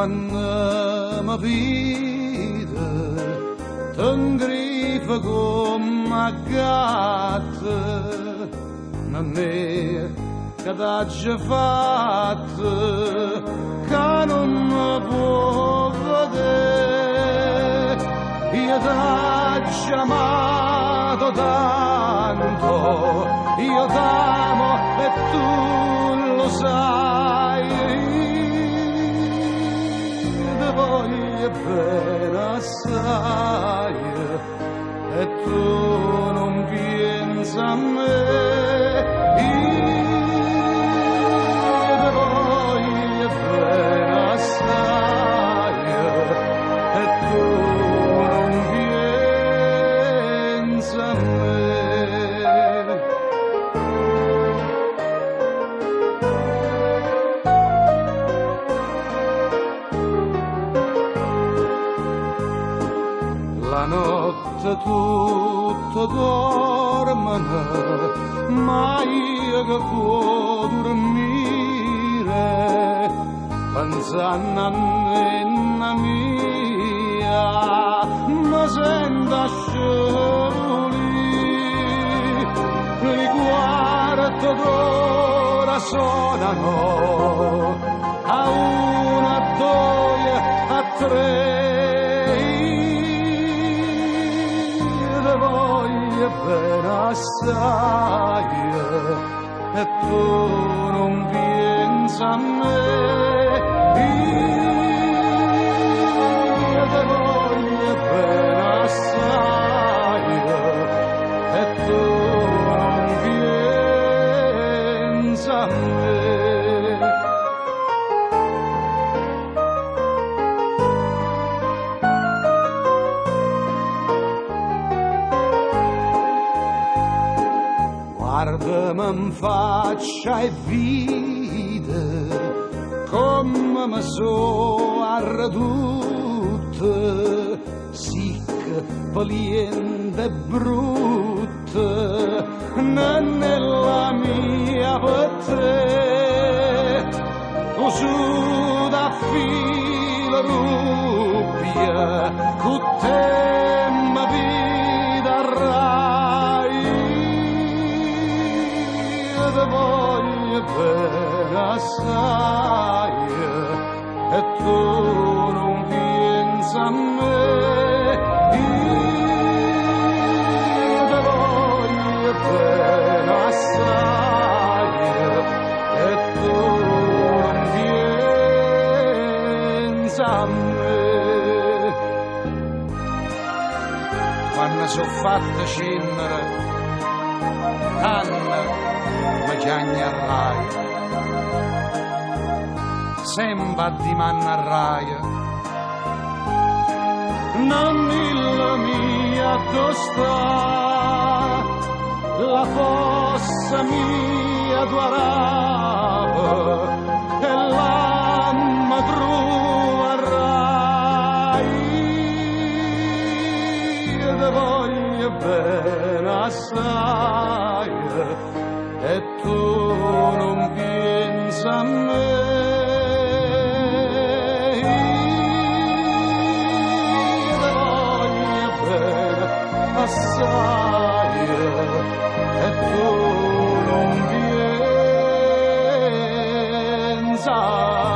quando mi vide t'ingrifa come a gatto, non è che t'hai fatto che non mi può vedere. Io t'ho amato tanto, io t'amo e tu lo sai. Ti voglio bene assai e tu non pensi a me. Io ti voglio bene assai e tu non pensi a me. La notte tutto dormono, ma io che può dormire, pensando a nonna mia, mi sento scivolire. I quarti d'ora suonano, a una, a due, a tre. Voglio bene assai e tu non pensi a me. Io ti voglio bene assai e tu non pensi a me. Guardami in faccia e vide come mi so arreduto, sic valiente e brutta, non è la mia per te, cosù da filo rubbia, con te mi vidarrai. Ti voglio bene assai e tu non pensi a me. Io ti voglio bene assai e tu non pensi a me. Quando sono fatta scendere Anna mi chiagna arrai, sembra di manna non il mia costa, la fossa mia duarava e la madruarrai. Io ti voglio bene assai e tu non pensi a me. Io ti voglio bene assai e tu non pensi a me.